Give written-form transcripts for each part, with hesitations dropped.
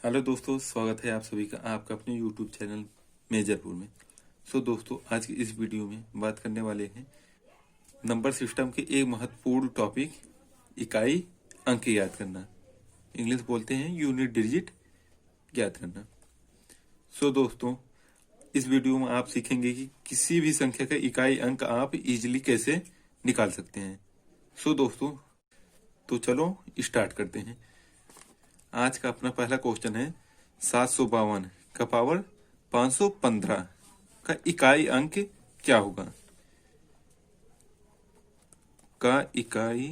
Hello दोस्तों, स्वागत है आप सभी का आपका अपने यूट्यूब चैनल मेजरपुर में। दोस्तों, आज की इस वीडियो में बात करने वाले हैं नंबर सिस्टम के एक महत्वपूर्ण टॉपिक इकाई अंक याद करना। इंग्लिश बोलते हैं यूनिट डिजिट याद करना। दोस्तों, इस वीडियो में आप सीखेंगे कि किसी भी संख्या का इकाई अंक आप इजीली कैसे निकाल सकते हैं। दोस्तों, तो चलो स्टार्ट करते हैं। आज का अपना पहला क्वेश्चन है 752 का पावर 515 का इकाई अंक क्या होगा। का इकाई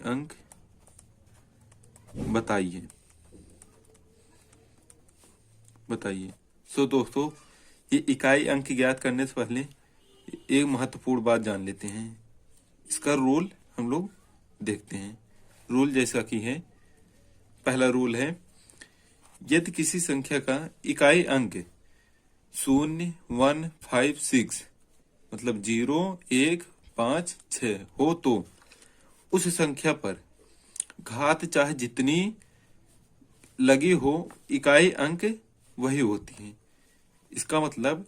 अंक बताइए। दोस्तों, ये इकाई अंक ज्ञात करने से पहले एक महत्वपूर्ण बात जान लेते हैं। इसका रूल हम लोग देखते हैं। रूल जैसा कि है, पहला रूल है, यदि किसी संख्या का इकाई अंक 0, 1, 5, 6 मतलब 0, 1, 5, 6 हो तो उस संख्या पर घात चाहे जितनी लगी हो इकाई अंक वही होती है। इसका मतलब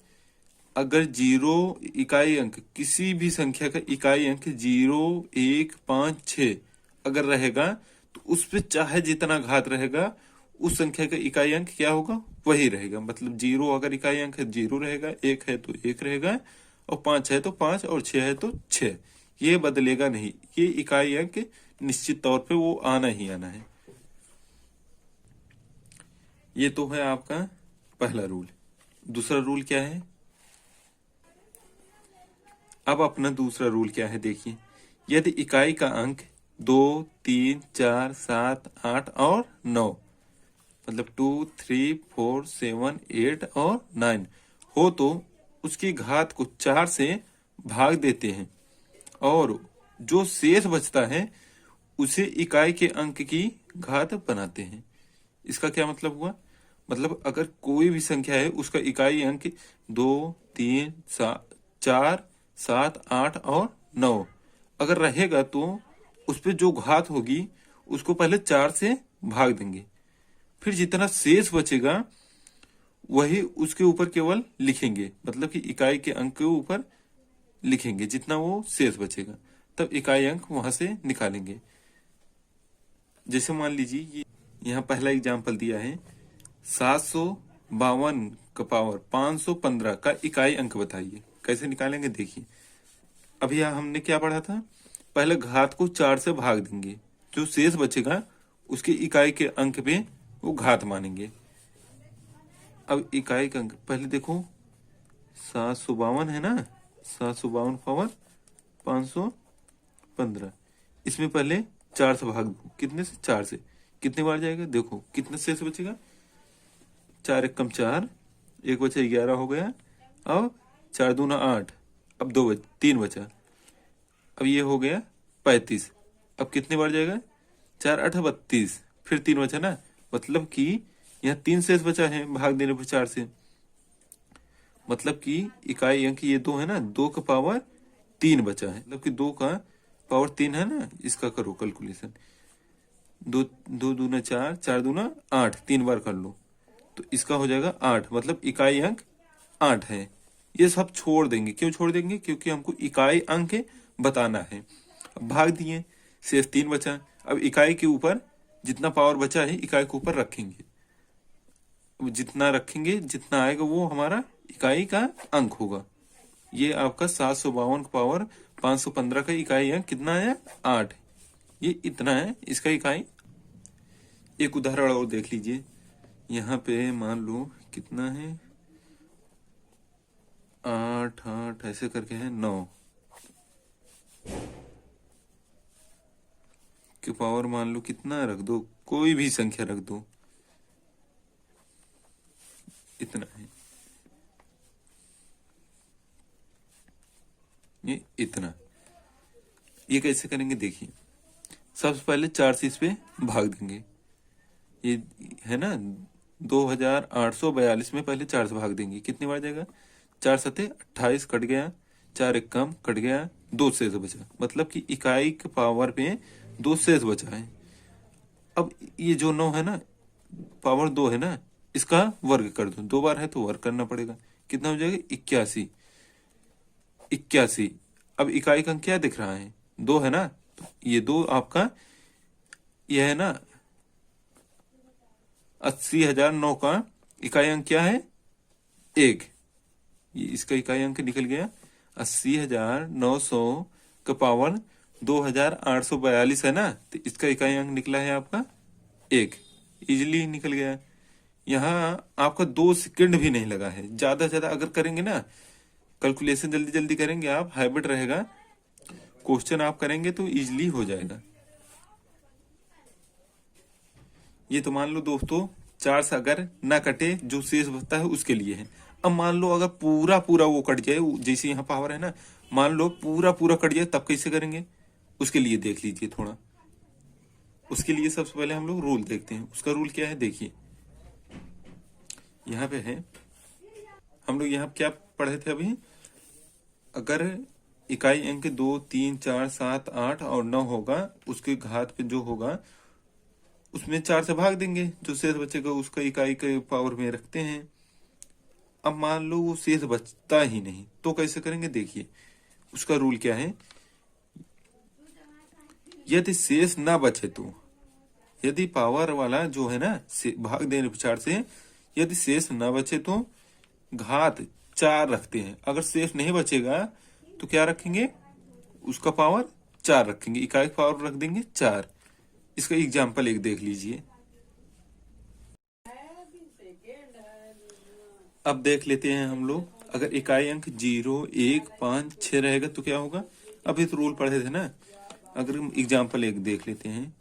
अगर 0 इकाई अंक, किसी भी संख्या का इकाई अंक 0, 1, 5, 6 अगर रहेगा तो उस पर चाहे जितना घात रहेगा उस संख्या का इकाई अंक क्या होगा, वही रहेगा। मतलब 0 अगर इकाई अंक है 0 रहेगा, 1 है तो 1 रहेगा, और 5 है तो 5, और 6 है तो 6। ये बदलेगा नहीं। ये इकाई अंक निश्चित तौर पे वो आना ही आना है। ये तो है आपका पहला रूल। दूसरा रूल क्या है? अब अपना दूसरा रूल क्या है देखिए। यदि इकाई का अंक 2, 3, 4, 7, 8 और 9 मतलब 2, 3, 4, 7, 8 और 9 हो तो उसकी घात को 4 से भाग देते हैं और जो शेष बचता है उसे इकाई के अंक की घात बनाते हैं। इसका क्या मतलब हुआ? मतलब अगर कोई भी संख्या है उसका इकाई अंक 2, 3, 4, 7, 8 और 9 अगर रहेगा तो उस पर जो घात होगी उसको पहले 4 से भाग देंगे, फिर जितना शेष बचेगा वही उसके ऊपर केवल लिखेंगे। मतलब कि इकाई के अंक के ऊपर लिखेंगे जितना वो शेष बचेगा, तब इकाई अंक वहां से निकालेंगे। जैसे मान लीजिए यहाँ पहला एग्जाम्पल दिया है 752 का पावर 515 का इकाई अंक बताइए। कैसे निकालेंगे देखिए। अभी हमने क्या पढ़ा था? पहले घात को 4 से भाग देंगे, जो शेष बचेगा उसके इकाई के अंक पे वो घात मानेंगे। अब इकाई का अंक पहले देखो, 752 है ना, 752 पावर 515, इसमें पहले 4 से भाग दो। कितने से? 4 से। कितने बार जाएगा देखो, कितना शेष बचेगा? 4 एक कम 4, 1 बचा 11 हो गया। अब 4 दूना 8, अब 3 बचा, अब ये हो गया 35। अब कितने बार जाएगा? 4 8 32, फिर 3 बचा ना। मतलब कि यहाँ 3 शेष बचा है भाग देने पर 4 से। मतलब कि इकाई अंक ये 2 है ना, 2 का पावर 3 बचा है। मतलब कि 2 का पावर 3 है ना। इसका करो कैलकुलेशन। 2 2 दूना 4, 4 दूना 8, 3 बार कर लो तो इसका हो जाएगा 8। मतलब इकाई अंक 8 है। ये सब छोड़ देंगे। क्यों छोड़ देंगे? क्योंकि हमको इकाई अंक बताना है। अब भाग दिए, शेष 3 बचा। अब इकाई के ऊपर जितना पावर बचा है इकाई के ऊपर रखेंगे। जितना रखेंगे जितना आएगा वो हमारा इकाई का अंक होगा। ये आपका 752 पावर 515 का इकाई अंक कितना आया? 8। ये इतना है इसका इकाई। एक उदाहरण और देख लीजिए। यहाँ पे मान लो कितना है, 8 8 ऐसे करके है 9 के पावर मान लो कितना रख दो, कोई भी संख्या रख दो, इतना है। ये इतना। ये कैसे करेंगे देखिए। सबसे पहले 4 से इस पे भाग देंगे। ये है ना 2842 में पहले 4 से भाग देंगे। कितनी बार जाएगा? 4 सते 28 कट गया, 4 एक कम कट गया, 2 शेष बचा। मतलब कि इकाई के पावर पे 2 शेष बचा है। अब ये जो 9 है ना, पावर 2 है ना, इसका वर्ग कर दो, 2 बार है तो वर्ग करना पड़ेगा। कितना हो जाएगा? 81। 81। अब इकाई का अंक क्या दिख रहा है? 2 है ना, तो ये 2 आपका यह है ना 80,009 का इकाई अंक क्या है? 1। ये इसका इकाई अंक निकल गया 80,900 का पावर 2,842 है ना, तो इसका इकाई अंक निकला है आपका 1। इजिली निकल गया। यहाँ आपका 2 सेकंड भी नहीं लगा है। ज्यादा से ज्यादा अगर करेंगे ना कैलकुलेशन, जल्दी जल्दी करेंगे आप, हैबिट रहेगा, क्वेश्चन आप करेंगे तो इजिली हो जाएगा। ये तो मान लो दोस्तों 4 से अगर ना कटे, जो शेष बचता है उसके लिए है। अब मान लो अगर पूरा पूरा वो कट जाए, जैसे यहाँ पावर है ना, मान लो पूरा पूरा कट जाए, तब कैसे करेंगे? उसके लिए देख लीजिए थोड़ा। उसके लिए सबसे पहले हम लोग रूल देखते हैं। उसका रूल क्या है देखिए, यहाँ पे है, हम लोग यहाँ क्या पढ़े थे अभी? अगर इकाई अंक 2, 3, 4, 7, 8 और 9 होगा, उसके घात पे जो होगा उसमें 4 से भाग देंगे, जो शेष बचेगा उसका इकाई के पावर में रखते हैं। अब मान लो वो शेष बचता ही नहीं, तो कैसे करेंगे देखिए। उसका रूल क्या है? यदि शेष ना बचे तो, यदि पावर वाला जो है ना भाग देने पे 4 से, यदि शेष ना बचे तो घात 4 रखते हैं। अगर शेष नहीं बचेगा तो क्या रखेंगे? उसका पावर 4 रखेंगे, इकाई पावर रख देंगे 4। इसका एग्जाम्पल एक देख लीजिए। अब देख लेते हैं हम लोग, अगर इकाई अंक 0, 1, 5, 6 रहेगा तो क्या होगा? अभी तो रूल पढ़े थे ना। अगर हम एग्जाम्पल एक देख लेते हैं,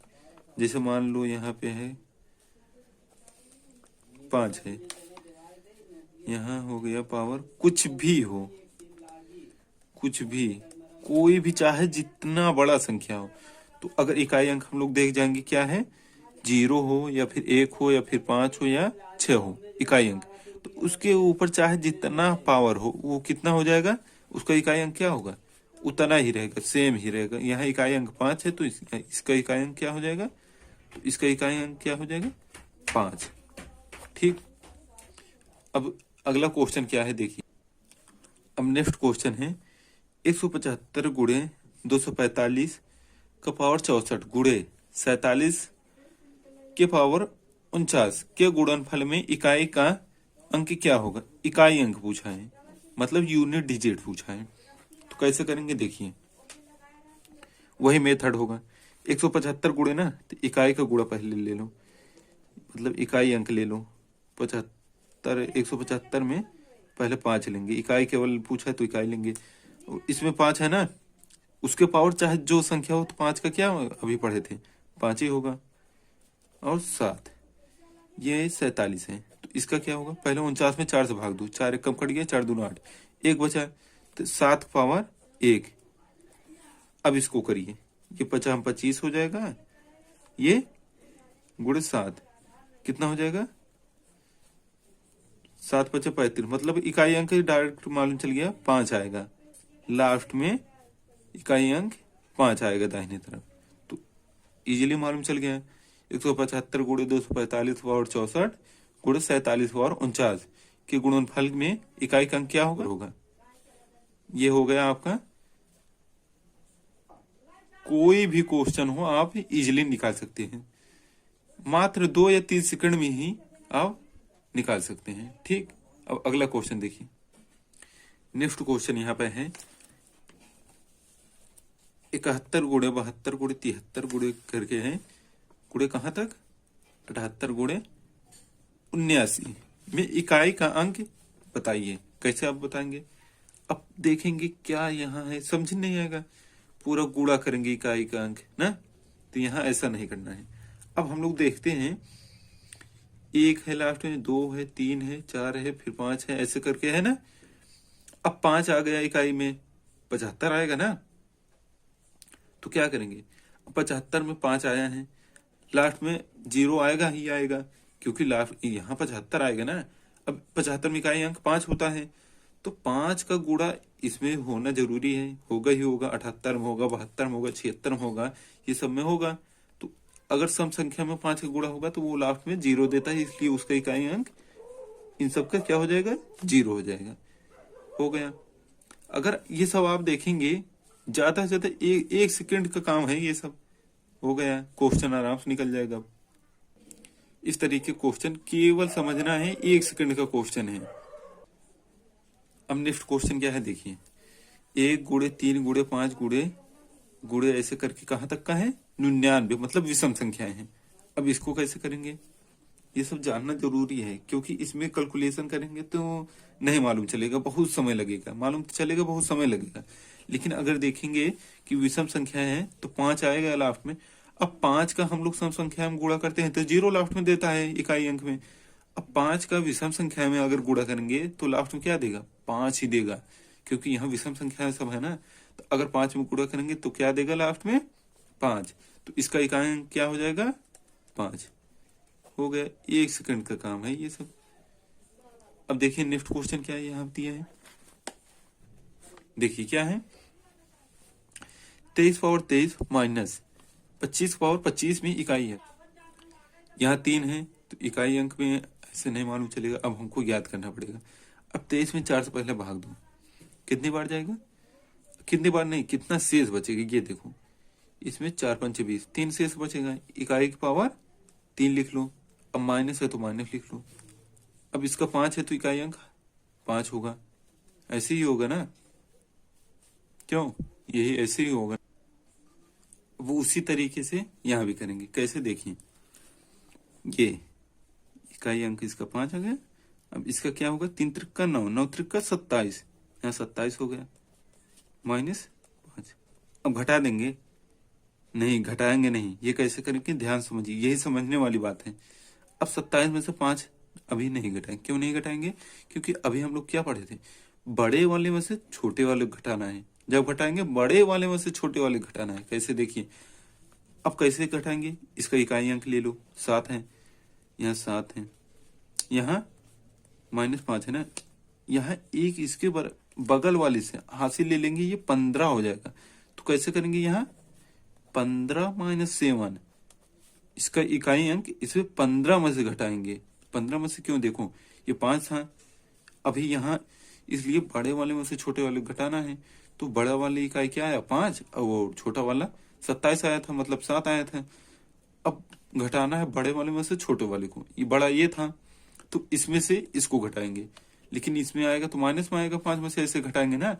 जैसे मान लो यहाँ पे है 5 है, यहाँ हो गया पावर कुछ भी हो, कुछ भी, कोई भी, चाहे जितना बड़ा संख्या हो, तो अगर इकाई अंक हम लोग देख जाएंगे क्या है? 0 हो या फिर 1 हो या फिर 5 हो या 6 हो इकाई अंक, तो उसके ऊपर चाहे जितना पावर हो वो कितना हो जाएगा? उसका इकाई अंक क्या होगा? उतना ही रहेगा, सेम ही रहेगा। यहाँ इकाई अंक 5 है तो इसका इकाई अंक क्या हो जाएगा? तो इसका इकाई अंक क्या हो जाएगा? 5। ठीक। अब अगला क्वेश्चन क्या है देखिए। अब नेक्स्ट क्वेश्चन है 175 गुणे 245 का पावर 64 गुणे 47 के पावर 49 के गुणनफल में इकाई का अंक क्या होगा? इकाई अंक पूछा है, मतलब यूनिट डिजिट पूछा है। तो कैसे करेंगे देखिए, वही मेथड होगा। 175 गुणे ना, तो इकाई का गुणा पहले ले लो, मतलब इकाई अंक ले लो। 75, 175 में पहले 5 लेंगे, इकाई केवल पूछा है तो इकाई लेंगे। इसमें 5 है ना, उसके पावर चाहे जो संख्या हो, तो 5 का क्या अभी पढ़े थे? 5 ही होगा। और 7, ये 47 है, तो इसका क्या होगा? पहले 49 में 4 से भाग दो, 4 एक कम कट गया, 4 दूना 8, 1 बचा, तो 7 पावर 1। अब इसको करिए, ये 25 हो जाएगा, ये गुणे 7 कितना हो जाएगा? 7 × 5 = 35, मतलब इकाई अंक डायरेक्ट मालूम चल गया, 5 आएगा लास्ट में, इकाई अंक 5 आएगा दाहिने तरफ, तो इजीली मालूम चल गया। 175 गुणे 245 पावर 64 गुणे 47 पावर 49 के गुणनफल में इकाई का अंक क्या होगा? ये हो गया आपका। कोई भी क्वेश्चन हो आप इजीली निकाल सकते हैं, मात्र 2 या 3 सेकंड में ही आप निकाल सकते हैं। ठीक। अब अगला क्वेश्चन देखिए। नेक्स्ट क्वेश्चन यहाँ पे है 71 गुणे 72 गुणे 73 गुणे करके है, गुणे कहाँ तक? 78 गुणे 79 में इकाई का अंक बताइए। कैसे आप बताएंगे? अब देखेंगे क्या यहाँ है, समझ नहीं आएगा, पूरा गुणा करेंगे इकाई का अंक ना, तो यहाँ ऐसा नहीं करना है। अब हम लोग देखते हैं, 1 है लास्ट में, 2 है, 3 है, 4 है, फिर 5 है, ऐसे करके है ना। अब 5 आ गया इकाई में, 75 आएगा ना, तो क्या करेंगे? 75 में 5 आया है, लास्ट में 0 आएगा ही आएगा, क्योंकि लास्ट यहाँ 75 आएगा ना। अब 75 में इकाई अंक 5 होता है, तो 5 का गुणा इसमें होना जरूरी है, होगा ही होगा। 78 में होगा, 72 में होगा, 76 में होगा, ये सब में होगा। तो अगर सम संख्या में 5 का गुणा होगा तो वो लास्ट में 0 देता है, इसलिए उसका इकाई अंक इन सब का क्या हो जाएगा, 0 हो जाएगा। हो गया। अगर ये सब आप देखेंगे ज्यादा से ज्यादा एक सेकंड का काम है ये सब, हो गया, क्वेश्चन आराम से निकल जाएगा। इस तरीके क्वेश्चन केवल समझना है, 1 सेकंड का क्वेश्चन है। अब नेक्स्ट क्वेश्चन क्या है देखिए, 1 गुणे 3 गुणे 5 गुणे ऐसे करके कहां तक का है, 99, मतलब विषम संख्याएं हैं। अब इसको कैसे करेंगे, ये सब जानना जरूरी है, क्योंकि इसमें कैलकुलेशन करेंगे तो नहीं मालूम चलेगा, बहुत समय लगेगा। मालूम तो चलेगा, बहुत समय लगेगा, लेकिन अगर देखेंगे कि विषम संख्या है तो 5 आएगा लास्ट में। अब 5 का हम लोग सम संख्या में गुणा करते हैं तो 0 लास्ट में देता है इकाई अंक में। अब 5 का विषम संख्या में अगर गुणा करेंगे तो लास्ट में क्या देगा, 5 ही देगा, क्योंकि यहाँ विषम संख्या सब है ना। तो अगर 5 में गुणा करेंगे तो क्या देगा लास्ट में, 5। तो इसका इकाई अंक क्या हो जाएगा, 5। हो गया, 1 सेकंड का काम है ये सब। अब देखिए नेक्स्ट क्वेश्चन क्या है यहाँ दिया है, देखिए क्या है, 23 पावर 23 माइनस 25 पावर 25 में इकाई है। यहाँ 3 है तो इकाई अंक में ऐसे नहीं मालूम चलेगा, अब हमको याद करना पड़ेगा। अब 23 में 4 से पहले भाग दो, कितनी बार जाएगा, कितनी बार नहीं, कितना शेष बचेगा ये देखो। इसमें 4 पंचे 20, 3 शेष बचेगा, इकाई की पावर 3 लिख लो। अब माइनस है तो माइनस लिख लो। अब इसका 5 है तो इकाई अंक 5 होगा, ऐसे ही होगा ना, क्यों, यही ऐसे ही होगा। वो उसी तरीके से यहां भी करेंगे, कैसे देखिए, ये इकाई अंक इसका 5 आ गया। अब इसका क्या होगा, 3 त्रिक 9, 9 त्रिक 27, यहाँ 27 हो गया, माइनस 5। अब घटा देंगे, नहीं घटाएंगे नहीं, ये कैसे करेंगे ध्यान समझिए, यही समझने वाली बात है। अब 27 में से 5 अभी नहीं घटाएंगे, क्यों नहीं घटाएंगे, क्योंकि अभी हम लोग क्या पढ़े थे, बड़े वाले में से छोटे वाले घटाना है। जब घटाएंगे बड़े वाले में से छोटे वाले घटाना है, कैसे देखिए। अब कैसे घटाएंगे, इसका इकाई अंक ले लो, 7 है, यहाँ 7 है, यहाँ -5 है ना, यहाँ एक इसके बगल वाले से हासिल ले लेंगे, ये 15 हो जाएगा। तो कैसे करेंगे, यहाँ 15 - 7, इसका इकाई अंक इसमें 15 में से घटाएंगे। 15 में से क्यों, देखो ये 5 था, अभी यहाँ इसलिए बड़े वाले में से छोटे वाले घटाना है। तो बड़ा वाले इकाई क्या आया, 5, और वो छोटा वाला 27 आया था, मतलब 7 आया था। अब घटाना है बड़े वाले में से छोटे वाले को, ये बड़ा ये था तो इसमें से इसको घटाएंगे, लेकिन इसमें आएगा तो माइनस में आएगा, 5 में से ऐसे घटाएंगे ना,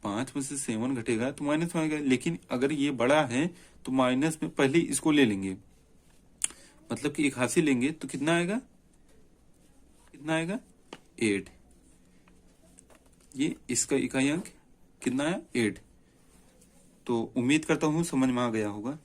5 में से 7 घटेगा तो माइनस में आएगा। लेकिन अगर ये बड़ा है तो माइनस में पहले इसको ले लेंगे, मतलब कि एक हासिल लेंगे तो कितना आएगा, कितना आएगा, 8। ये इसका इकाई अंक कितना है, 8। तो उम्मीद करता हूं समझ में आ गया होगा।